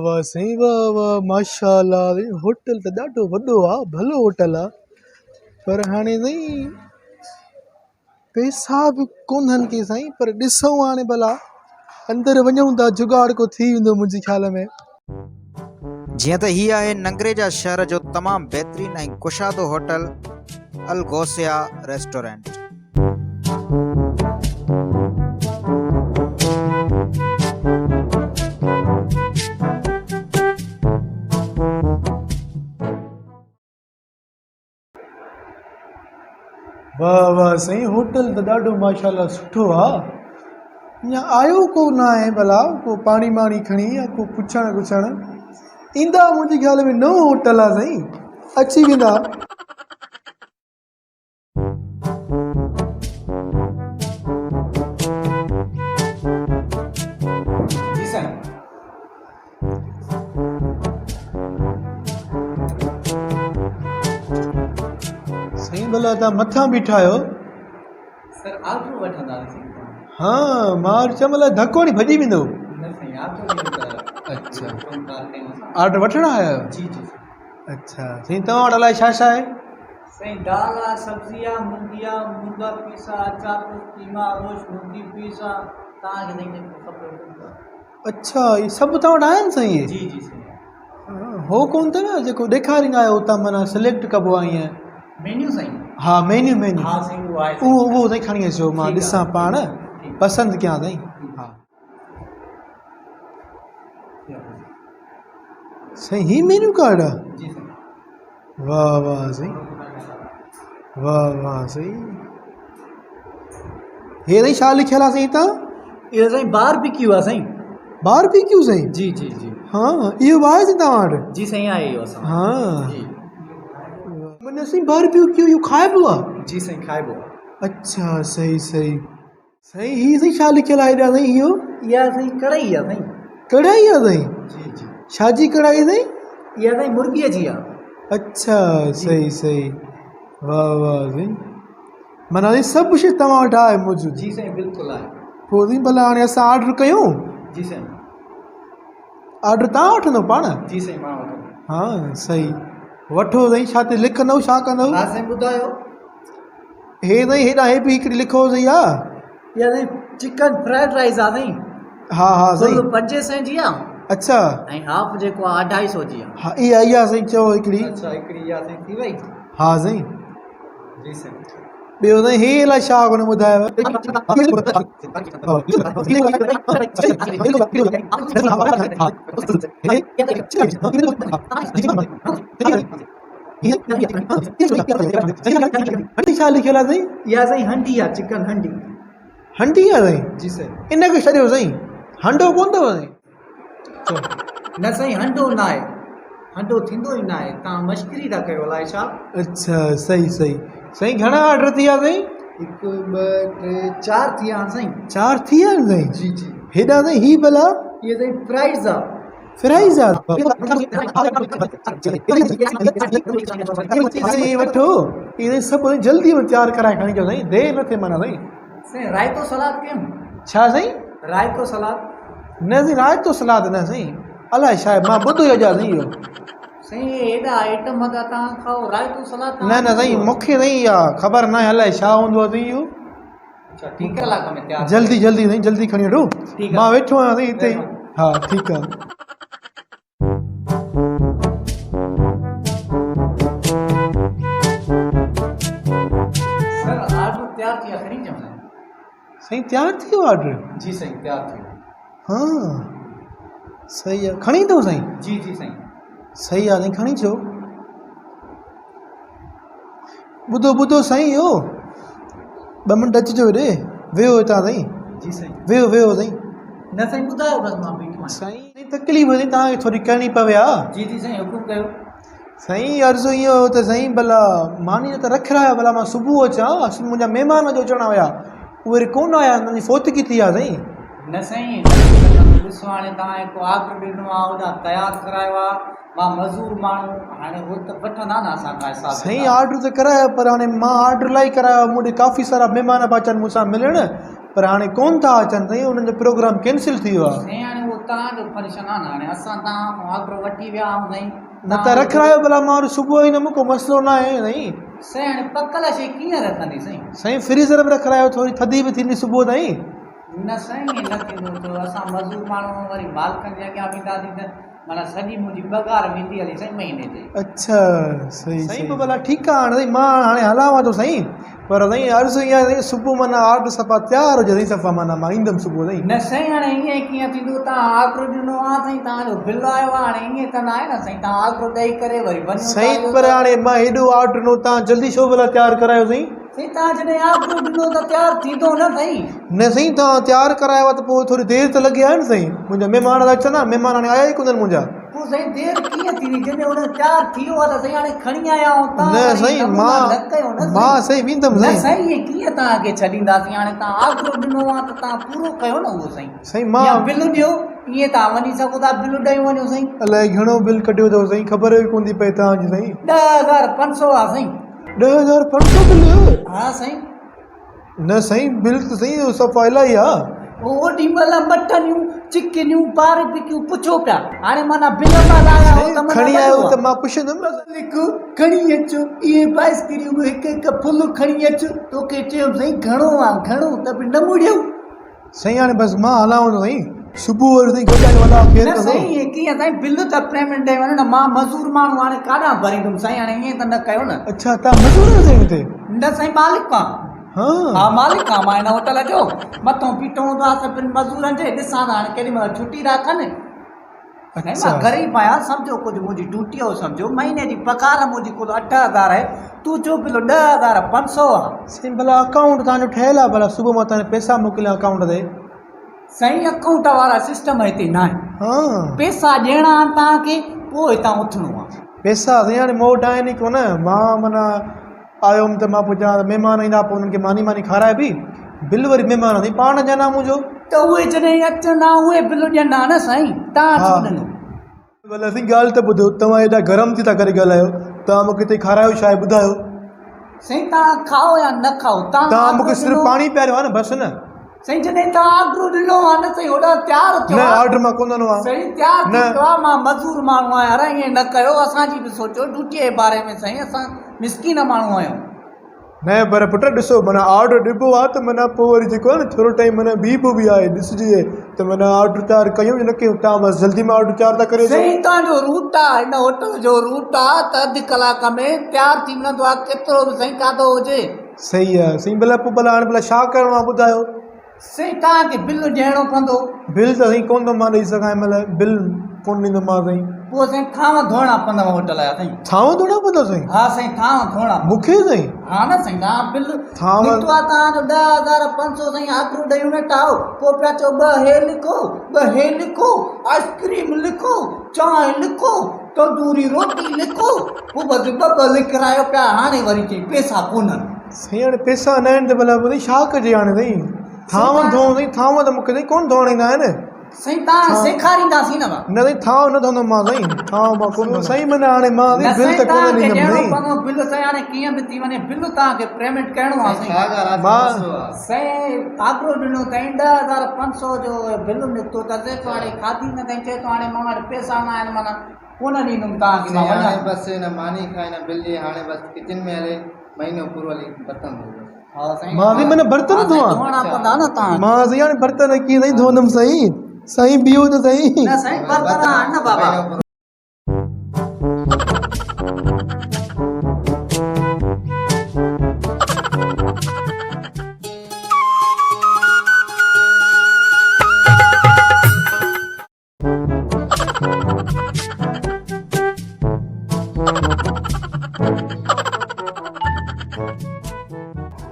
वाह साईं वाह वाह माशाअल्लाह होटल त ॾाढो वॾो आहे भलो होटल आहे पर हाणे साईं पैसा बि कोन्हनि के साईं पर ॾिसूं हाणे भला अंदरि वञूं था जुगाड़ को थी वेंदो मुंहिंजे ख़्याल में। जीअं त हीअ आहे नंगरेजा शहर जो तमामु बहितरीन ऐं कुशादो होटल अल गौसिया रेस्टोरेंट। वाह वाह साईं होटल त ॾाढो माशाअल्लाह सुठो आहे। अञा आयो कोन आहे भला को पाणी वाणी खणी या को पुछणु ईंदा मुंहिंजे ख़्याल में नओं होटल आहे साईं अची वेंदा। साईं भला तव्हां मथां बीठा आहियो? सर ऑर्डर वठंदासीं। हाँ मां चमल धक्को नहीं भॼी वेंदो। न साईं ऑर्डर अच्छा ऑर्डर वठण आया आहियो? जी जी अच्छा साईं तव्हां वटि अलाए छा छा आहे? साईं दाल आहे, सब्जी आहे, मुर्गी आहे, मुर्गा पीस आहे, अचार कीमा रोश मुर्गी पीस आहे। तव्हांखे साईं खपे? अच्छा ये सभु तव्हां वटि आहिनि साईं? जी जी साईं। हो कोन अथव जेको ॾेखारींदा आहियो उतां माना सिलेक्ट कबो आहे ईअं? मेन्यू साईं? हाँ मेन्यू हाँ साईं वो आहे। उहो साईं खणी अचो मां ॾिसां पाण पसंदि कयां साईं। हा साईं ही मेन्यू कार्ड आहे? जी साईं। वाह वाह साईं वाह वाह साईं। हे साईं छा लिखियल आहे साईं हितां? इहो साईं बारबेक्यू आहे साईं। बारबेक्यू साईं? जी जी जी हाँ इहो आहे साईं तव्हां वटि? जी साईं आहे इहो असां। हाँ जी माना साईं बारबेक्यू इहो खाइबो आहे? जी साईं खाइबो आहे। अच्छा सही सही साईं ही साईं छा लिखियल आहे हेॾा साईं इहो? इहा साईं कढ़ाई आहे साईं। कढ़ाई आहे साईं? जी जी। छाजी कढ़ाई साईं? इहा साईं मुर्गीअ जी आहे। अच्छा सही सही वाह वाह साईं माना साईं सभु शइ तव्हां वटि आहे मौजूदु? जी साईं बिल्कुलु आहे। पोइ साईं भला हाणे असां ऑर्डर कयूं? जी साईं। ऑर्डर तव्हां वठंदो पाण? जी साईं मां वठंदो। हाँ सही वठो साईं छा ते लिखंदव छा कंदव? हा साईं ॿुधायो। हे साईं हेॾा हे बि हिकिड़ी लिखो साईं आहे। इहा साईं चिकन फ्राइड राइस आहे साईं। हा हा साईं। 500 जी आहे। अच्छा ऐं हाफ जेको आहे 250 जी आहे। हा इहा साईं चओ हिकिड़ी। अच्छा हिकिड़ी इहा साईं थी वई? हा साईं। जी साईं। ॿियो साईं हे अलाए छा कोन ॿुधायव? छा लिखियल आहे साईं? इहा साईं हंडी आहे चिकन हंडी। हंडी आहे साईं? जी साईं। इनखे छॾियो साईं हंडो कोन अथव साईं? न साईं हंडो न आहे। हंडो थींदो ई न आहे। तव्हां मश्करी था कयो अलाए छा? अच्छा सही सही साईं घणा ऑर्डर थी विया साईं? 1 2 3 4 थी विया आहिनि साईं। 4 थी विया आहिनि साईं? जी जी। हेॾा साईं ही भला? इहा साईं फ्राइज़ आहे। फ्राइज़ आहे? साईं वठो इहे सभु जल्दी में तयारु कराए खणी अचो साईं देरि न थिए माना साईं। साईं रायतो सलाद कयूं? छा साईं? रायतो सलाद? न साईं रायतो सलाद न साईं अलाए छा आहे मां ॿुधो ई अॼु साईं इहो। साईं हेॾा आइटम था तव्हां खाओ रायतो सलाद? न न साईं मूंखे साईं इहा ख़बर न आहे अलाए छा हूंदो आहे साईं इहो। अच्छा ठीकु कलाक में तयारु? जल्दी जल्दी साईं जल्दी खणी वठो। मां वेठो आहियां साईं हिते। हा ठीकु आहे। सर ऑर्डर तयारु थी विया खणी अचूं साईं तयारु थी वियो ऑर्डर? जी साईं तयारु थी वियो। हाँ सही आहे खणी अथव साईं? जी जी साईं। सही आहे साईं खणी अचो। ॿुधो ॿुधो साईं इहो 2 मिंट अचिजो हेॾे वेहो हितां साईं। जी साईं। वेहो वेहो साईं। न साईं ॿुधायो बसि मां बीठो आहियां। साईं तकलीफ़ साईं तव्हांखे थोरी करणी पवे हा। जी जी साईं हुकुम कयो। साईं अर्ज़ु इहो त साईं भला मानी त रखिया हुया भला मां सुबुह अचां मुंहिंजा महिमान जो अचणा हुया उहे वरी कोन आया उन्हनि जी फोतगी थी आहे साईं। न साईं ॾिसो हाणे तव्हां हिकु ऑर्डर ॾिनो आहे होॾा तयारु करायो आहे मां मज़दूर माण्हू हाणे उहो त वठंदा न असांखां हिसाब साईं ऑर्डर त करायो पर हाणे मां ऑर्डर लाइ करायो मूं काफ़ी सारा महिमान पिया अचनि मूंसां मिलण पर हाणे कोन था अचनि साईं उन्हनि जो प्रोग्राम कैंसिल थी वियो आहे। साईं हाणे उहो तव्हां जो परेशान हाणे असां तव्हां आगरो वठी विया आहियूं साईं न त रखायो भला मां सुबुह ई न को मसइलो न आहे साईं साईं हाणे पकल शइ कीअं रखंदी साईं साईं फ्रीज़र में रखायो थोरी थधी बि थींदी सुबुह ताईं न साईं न थींदो छो असां मज़दूर माण्हू वरी मालिकनि जे अॻियां बीहंदासीं त माना सॼी मुंहिंजी पघार वेंदी हली साईं महीने ते अच्छा सही सही पोइ भला ठीकु आहे हाणे मां हाणे हलांव थो साईं पर साईं अर्ज़ु इहा साईं सुबुह माना ऑर्डर सफ़ा तयारु हुजे साईं सफ़ा माना मां ईंदुमि सुबुह ताईं न साईं हाणे ईअं कीअं थींदो तव्हां आगरो ॾिनो आहे साईं तव्हांजो बिल आयो आहे हाणे ईअं त न आहे न साईं तव्हां आगरो ॾेई करे वरी वञो साईं पर हाणे मां हेॾो ऑर्डर ॾिनो तव्हां जल्दी छो भला तयारु करायो साईं साईं तव्हां जॾहिं आगरो ॾिनो त तयारु थींदो न साईं न साईं तव्हां तयारु करायो आहे त पोइ थोरी देरि त लॻी आहे न साईं मुंहिंजा महिमान त अचनि महिमान हाणे आया ई कोन्हनि मुंहिंजा पोइ साईं देरि कीअं थींदी जॾहिं हुन तयारु थी वियो आहे त साईं हाणे खणी आया आहियूं न साईं मां साईं वेंदुमि न साईं साईं इहे कीअं तव्हांखे छॾींदासीं हाणे तव्हां आगरो ॾिनो आहे त तव्हां पूरो कयो न उहो साईं साईं मां या बिल ॾियो ईअं तव्हां वञी सघो था बिल ॾेई वञो साईं अलाए घणो बिल कढियो अथव साईं ख़बर ई कोन थी पए तव्हांजी साईं 10,500 आहे साईं 10,500 बिल हा साईं न साईं बिल त साईं सफ़ा इलाही आहे ओॾी महिल मटनियूं चिकनियूं बारबिक्यू पुछो पिया हाणे माना बिल मां लाया हो त खणी आयो त मां पुछंदुमि लिखो खणी अचो इहे आइस्क्रीम हिकु हिकु फुल खणी अचु तोखे चयो साईं घणो आहे घणो त बि न मुड़ियो साईं हाणे बसि मां हलांव थो साईं सुबुह वरी साईं गॾाई वाला न साईं इहे कीअं साईं बिल त पेमेंट ॾेई वञो न मां मज़दूर माण्हू हाणे काॾां भरींदुमि साईं हाणे ईअं त न कयो न अच्छा तव्हां मज़दूर आहियो साईं हिते न साईं मालिक आहे हा मालिक आहे मां हिन होटल जो मथां बीठो हूंदो आहे सभिनी मज़दूरनि जे ॾिसां त हाणे केॾी महिल छुटी रखनि मां ग़रीब आहियां सम्झो कुझु मुंहिंजी ड्यूटी हो सम्झो महीने जी पघार मुंहिंजी कुल 8,000 आहे तूं चओ बिलो 10,500 आहे साईं भला अकाउंट तव्हांजो ठहियलु आहे भला सुबुह मां तव्हांखे पैसा मोकिलिया अकाउंट ते साईं अकाउंट वारा सिस्टम हिते न आहे हा पैसा ॾियणा आहिनि तव्हांखे पोइ हितां उथणो आहे पैसा साईं हाणे मूं वटि आहिनि ई कोन मां माना आयो हुउमि त मां पुछां महिमान ईंदा पोइ उन्हनि खे मानी खाराए बि बिल वरी महिमान साईं पाण ॾियणा मुंहिंजो त उहे जॾहिं अचंदा उहे बिल ॾियंदा न साईं तव्हां छो ॾिनो भला साईं ॻाल्हि त ॿुधो तव्हां हेॾा गरम थी था करे ॻाल्हायो तव्हां मूंखे हिते खारायो छा आहे ॿुधायो साईं तव्हां खाओ या न खाओ तव्हां मूंखे सिर्फ़ु पाणी पियारियो आहे न बसि न साईं जॾहिं तव्हां आगरो ॾिनो आहे न साईं होॾा तयारु थियो न ऑर्डर मां कोन ॾिनो आहे साईं तयारु थियो आहे मां मज़दूर माण्हू आहियां अरे ईअं न कयो असांजी बि सोचो ड्यूटीअ जे बारे में साईं असां मिसकीन माण्हू आहियूं न पर पुट ॾिसो माना ऑर्डर ॾिबो आहे त माना पोइ वरी जेको आहे न थोरो टाइम माना बीहबो बि आहे ॾिसिजे त माना ऑर्डर तयारु कयूं या न कयूं तव्हां बसि जल्दी में ऑर्डर तयारु था करे साईं तव्हांजो रूट आहे हिन होटल जो रूट आहे त 2 कलाक में तयारु थी वेंदो आहे केतिरो बि साईं खाधो हुजे सही आहे साईं भला पोइ भला हाणे भला छा करिणो आहे ॿुधायो साईं तव्हांखे बिल ॾियणो पवंदो बिल त साईं कोन थो मां ॾेई सघां महिल बिल कोन ॾींदो मां साईं पोइ साईं थांव धोइणा पवंदव होटल जा साईं थांव धोइणा पवंदो साईं हा साईं थांव धोइणा मूंखे साईं हा न साईं तव्हां बिल थांव निकितो आहे तव्हांजो 10,500 साईं आगरो ॾेई वेठा आहियो पोइ पिया चओ 2 हे लिखो 2 हे लिखो आइस्क्रीम लिखो चांहि लिखो तंदूरी रोटी लिखो पोइ बसि 2 लिखायो पिया हाणे वरी चई पैसा कोन्हनि साईं हाणे पैसा न आहिनि त भला वरी छा कजे हाणे साईं थांव धोऊं साईं थांव त मूंखे साईं कोन धोअण ईंदा आहिनि साईं तव्हां सेखारींदासीं न न साईं थांव न धोईंदुमि मां साईं थांव मां कोन साईं माना हाणे मां बिल त कोन ॾींदुमि साईं बिल साईं हाणे कीअं बि थी वञे बिल तव्हांखे पेमेंट करिणो आहे साईं मां साईं आगरो ॾिनो साईं 10,500 जो बिल निकितो त चए हाणे खाधी न साईं चए थो हाणे मां वटि पैसा न आहिनि माना कोन ॾींदुमि तव्हांखे मां वञा बसि हिन मानी खाई न बिल हाणे बसि किचन में हले महीनो पूरो हली बर्तन मां बि माना बर्तन धोआं मां साईं हाणे बर्तन कीअं साईं धोईंदुमि साईं बीहो त साईं न साईं बर्तन आहिनि न बाबा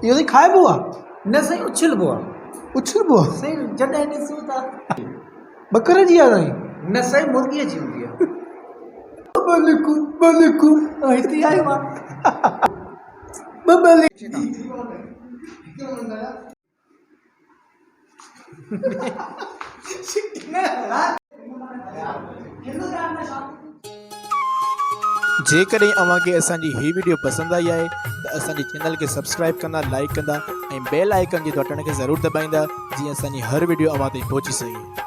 इहो साईं खाइबो आहे न साईं उछलबो आहे उछलबो आहे साईं जॾहिं ॾिसूं था बकर जी आहे साईं न साईं मुर्गीअ जी हूंदी आहे बलिकू हिते आयो आहे जेकॾहिं अव्हांखे असांजी ही वीडियो पसंदि आई आहे त असांजे चैनल खे सब्सक्राइब कंदा लाइक कंदा ऐं बेल आइकन जे बटन खे ज़रूरु दॿाईंदा जीअं असांजी हर वीडियो अव्हां ताईं पहुची सघे।